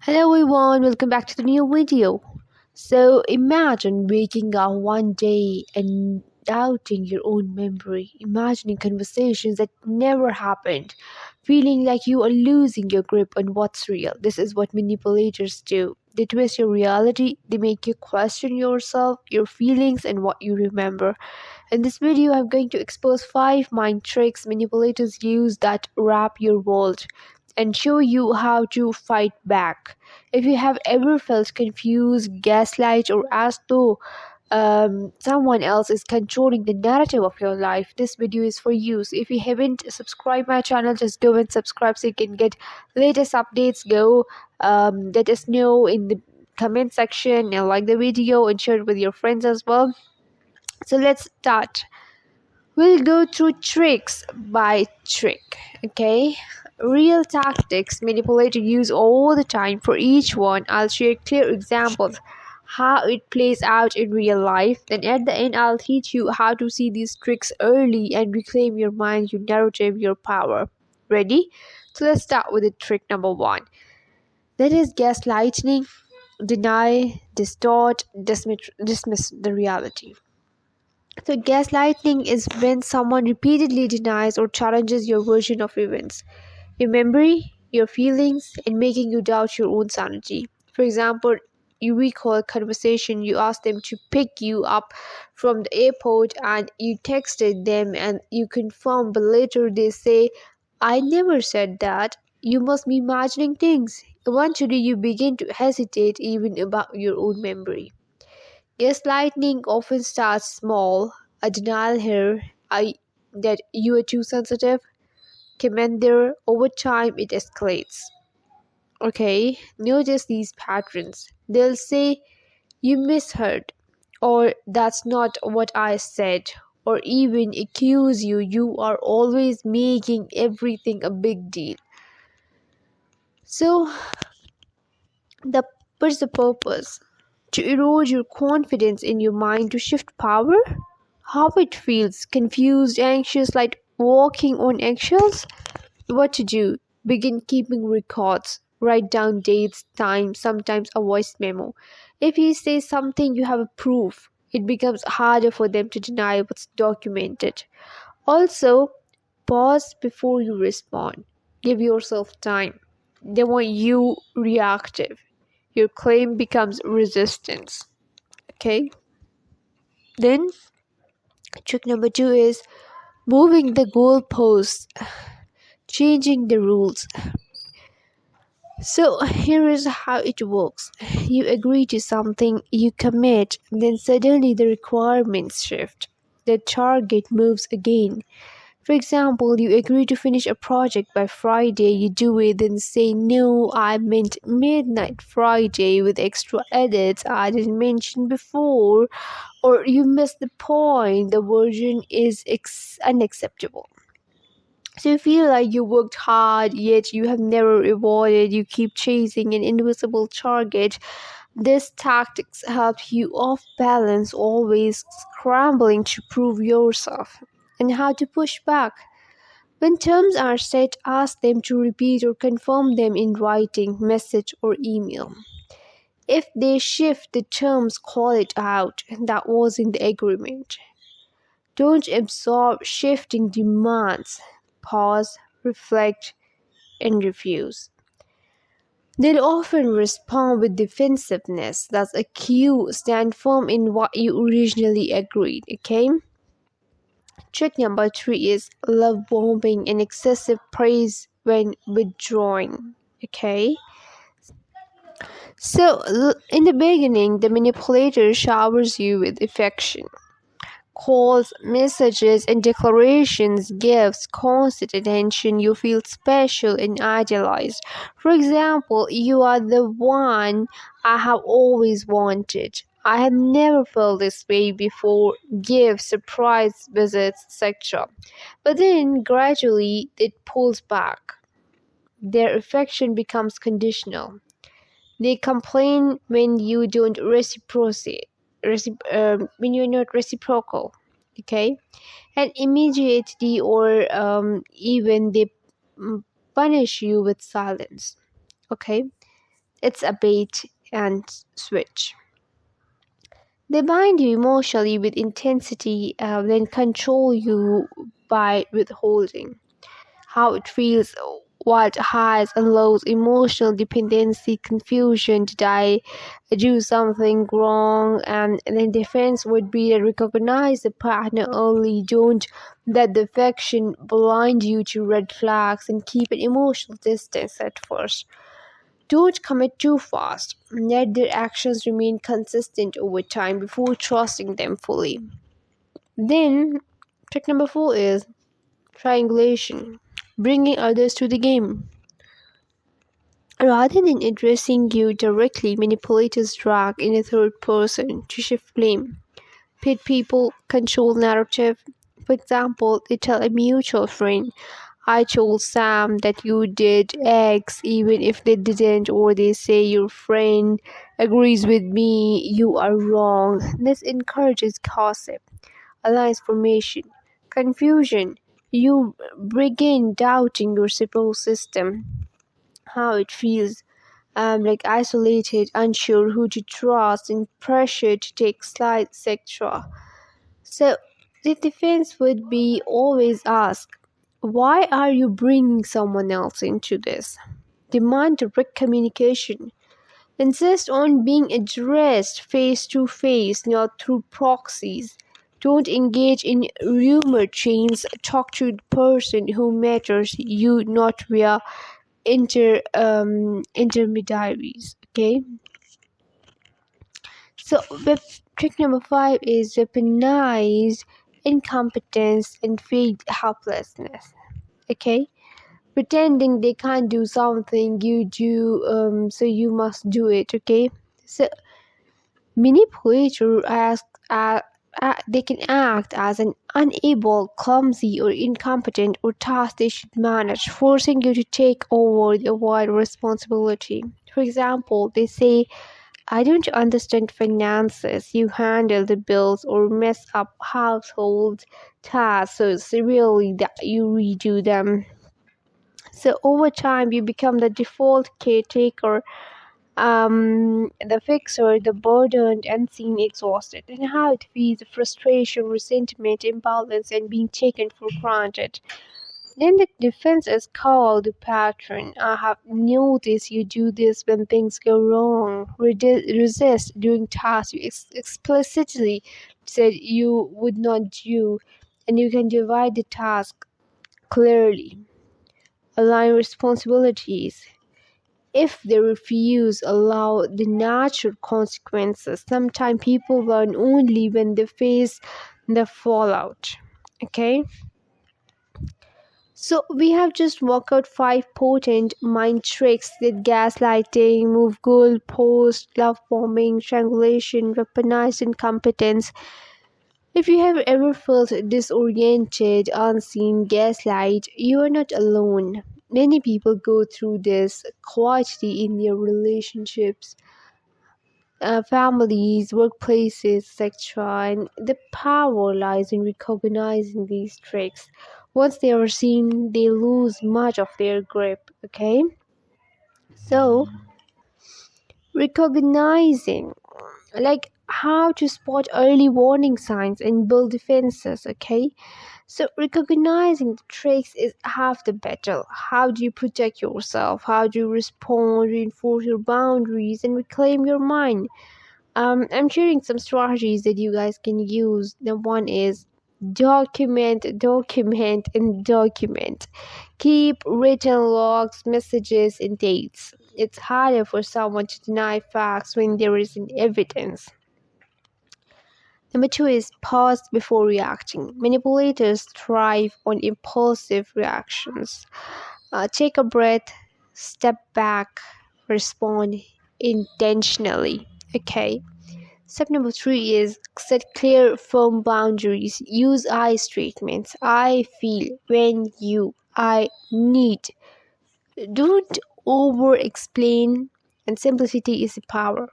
Hello everyone, welcome back to the new video. So imagine waking up one day and doubting your own memory, imagining conversations that never happened, feeling like you are losing your grip on what's real. This is what manipulators do. They twist your reality, they make you question yourself, your feelings, and what you remember. In this video, I'm going to expose 5 mind tricks manipulators use that wrap your world and show you how to fight back. If you have ever felt confused, gaslight, or as though someone else is controlling the narrative of your life, this video is for you. So if you haven't subscribed my channel, just go and subscribe so you can get latest updates. Go let us know in the comment section and like the video and share it with your friends as well. So let's start. We'll go through tricks by trick, okay? Real tactics manipulated use all the time. For each one, I'll share clear examples how it plays out in real life. Then at the end, I'll teach you how to see these tricks early and reclaim your mind, your narrative, your power. Ready? So let's start with the trick number 1. That is gaslighting. Deny, distort, dismiss the reality. So, gaslighting is when someone repeatedly denies or challenges your version of events, your memory, your feelings, and making you doubt your own sanity. For example, you recall a conversation, you asked them to pick you up from the airport, and you texted them and you confirm, but later they say, I never said that. You must be imagining things. Eventually, you begin to hesitate even about your own memory. Gaslighting often starts small, a denial here that you are too sensitive, comment there, over time it escalates. Okay, notice these patterns. They'll say, you misheard, or that's not what I said, or even accuse you, you are always making everything a big deal. So, what's the purpose? To erode your confidence in your mind, to shift power? How it feels, confused, anxious, like walking on eggshells? What to do? Begin keeping records. Write down dates, time, sometimes a voice memo. If you say something, you have a proof. It becomes harder for them to deny what's documented. Also, pause before you respond. Give yourself time. They want you reactive. Your claim becomes resistance. Okay? Then, trick number 2 is moving the goalposts, changing the rules. So here is how it works. You agree to something, you commit, then suddenly the requirements shift. The target moves again. For example, you agree to finish a project by Friday, you do it, then say, no, I meant midnight Friday with extra edits I didn't mention before, or you missed the point, the version is unacceptable. So you feel like you worked hard, yet you have never rewarded. You keep chasing an invisible target. These tactics help you off balance, always scrambling to prove yourself. And how to push back. When terms are set, ask them to repeat or confirm them in writing, message, or email. If they shift the terms, call it out. That was in the agreement. Don't absorb shifting demands. Pause, reflect, and refuse. They'll often respond with defensiveness. That's a cue. Stand firm in what you originally agreed, okay? Trick number 3 is love bombing and excessive praise when withdrawing, okay? So, in the beginning, the manipulator showers you with affection. Calls, messages, and declarations, gifts, constant attention. You feel special and idealized. For example, you are the one I have always wanted. I have never felt this way before. Gifts, surprise visits, etc. But then gradually it pulls back. Their affection becomes conditional. They complain when you don't reciprocate, when you're not reciprocal, okay? And immediately or even they punish you with silence, okay? It's a bait and switch. They bind you emotionally with intensity, then control you by withholding how it feels, what highs and lows, emotional dependency, confusion. Did I do something wrong? And then defense would be to recognize the partner early. Don't let the affection blind you to red flags and keep an emotional distance at first. Don't commit too fast. Let their actions remain consistent over time before trusting them fully. Then, trick number 4 is triangulation, bringing others to the game. Rather than addressing you directly, manipulators drag in a third person to shift blame, pit people, control narrative. For example, they tell a mutual friend, I told Sam that you did X even if they didn't, or they say your friend agrees with me, you are wrong. This encourages gossip, alliance formation, confusion. You begin doubting your support system, how it feels, like isolated, unsure who to trust, and pressure to take sides, etc. So the defense would be always ask, why are you bringing someone else into this? Demand direct communication. Insist on being addressed face to face, not through proxies. Don't engage in rumor chains. Talk to the person who matters you, not via intermediaries. Okay. So trick number 5 is weaponized incompetence and fake helplessness. Okay, pretending they can't do something you do, so you must do it. Okay, so manipulator they can act as an unable, clumsy, or incompetent or task they should manage, forcing you to take over the wide responsibility. For example, they say, I don't understand finances. You handle the bills or mess up household tasks, so it's really that you redo them. So over time, you become the default caretaker, the fixer, the burdened, unseen, exhausted. And how it feels: frustration, resentment, imbalance, and being taken for granted. Then the defense is called the pattern. I have noticed you do this when things go wrong. Resist doing tasks you explicitly said you would not do, and you can divide the task clearly. Align responsibilities. If they refuse, allow the natural consequences. Sometimes people learn only when they face the fallout. Okay? So we have just worked out 5 potent mind tricks: that gaslighting, move goalpost, love bombing, strangulation, weaponized incompetence. If you have ever felt disoriented, unseen, gaslight, you are not alone. Many people go through this quietly in their relationships, families, workplaces, etc. And the power lies in recognizing these tricks. Once they are seen, they lose much of their grip. Okay, so recognizing, like how to spot early warning signs and build defenses. Okay, so recognizing the tricks is half the battle. How do you protect yourself? How do you respond, reinforce your boundaries, and reclaim your mind? I'm sharing some strategies that you guys can use. The one is document, document, and document. Keep written logs, messages, and dates. It's harder for someone to deny facts when there is an evidence. Number 2 is pause before reacting. Manipulators thrive on impulsive reactions. Take a breath, step back, respond intentionally. Okay. Step number 3 is set clear, firm boundaries. Use I statements. I feel, when you, I need. Don't over explain, and simplicity is the power.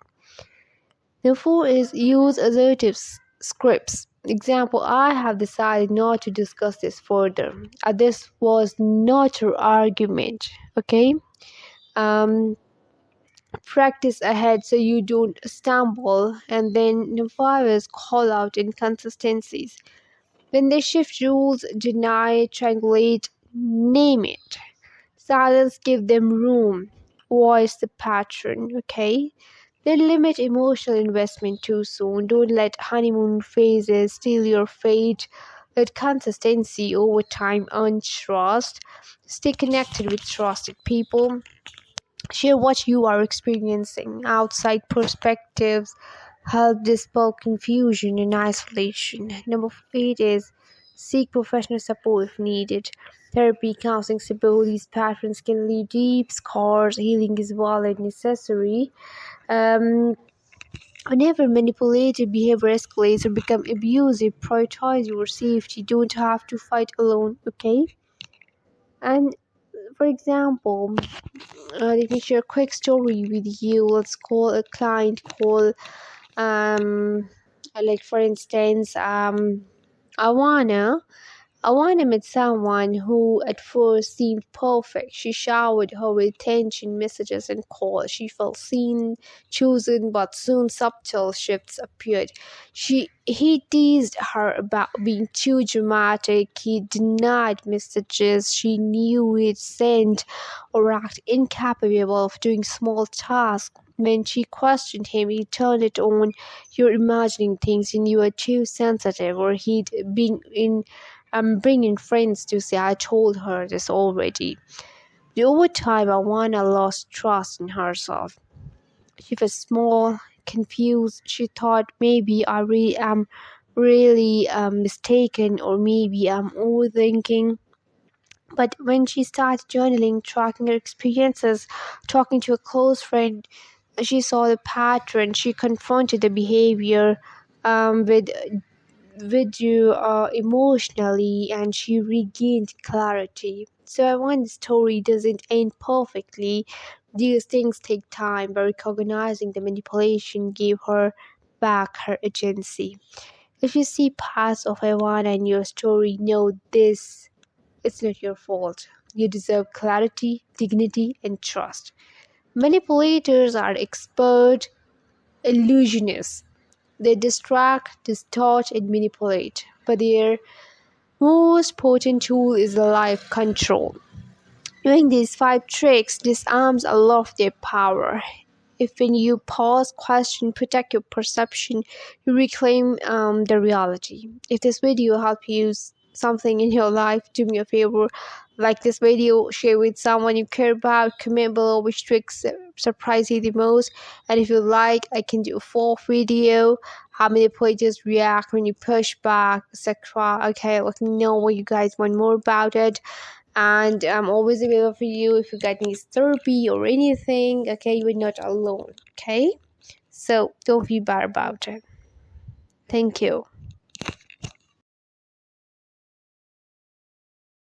Number 4 is use assertive scripts. Example, I have decided not to discuss this further. This was not your argument. Okay. Um, Practice ahead so you don't stumble, and then the virus call out inconsistencies. When they shift rules, deny, triangulate, name it. Silence, give them room. Voice the pattern, okay? Then limit emotional investment too soon. Don't let honeymoon phases steal your fate. Let consistency over time earn trust. Stay connected with trusted people. Share what you are experiencing. Outside perspectives help dispel confusion and isolation. Number 8 is seek professional support if needed. Therapy, counseling, support. These patterns can leave deep scars. Healing is valid, necessary. Um, Whenever manipulative behavior escalates or become abusive, prioritize your safety. Don't have to fight alone, okay? And for example, let me share a quick story with you. Let's call a client call, like for instance, Awana. Awana met someone who at first seemed perfect. She showered her with attention, messages, and calls. She felt seen, chosen, but soon subtle shifts appeared. He teased her about being too dramatic. He denied messages she knew he'd sent or acted incapable of doing small tasks. When she questioned him, he turned it on. You're imagining things and you are too sensitive, or he'd been in bringing friends to say I told her this already. But over time, Awana lost trust in herself. She was small, confused. She thought maybe I really am really mistaken, or maybe I'm overthinking. But when she started journaling, tracking her experiences, talking to a close friend, she saw the pattern. She confronted the behavior with you emotionally, and she regained clarity. So I want the story doesn't end perfectly. These things take time, but recognizing the manipulation gave her back her agency. If you see parts of Ivana in your story, know this: it's not your fault. You deserve clarity, dignity, and trust. Manipulators are expert illusionists. They distract, distort, and manipulate, but their most potent tool is life control. Doing these 5 tricks disarms a lot of their power. If when you pause, question, protect your perception, you reclaim the reality. If this video helped you something in your life, do me a favor, like this video, share with someone you care about, comment below which tricks surprise you the most, and if you like, I can do a fourth video, how many players react when you push back, etc. Okay, let me know what you guys want more about it, and I'm always available for you if you guys need therapy or anything. Okay, you're not alone. Okay, so don't feel bad about it. Thank you.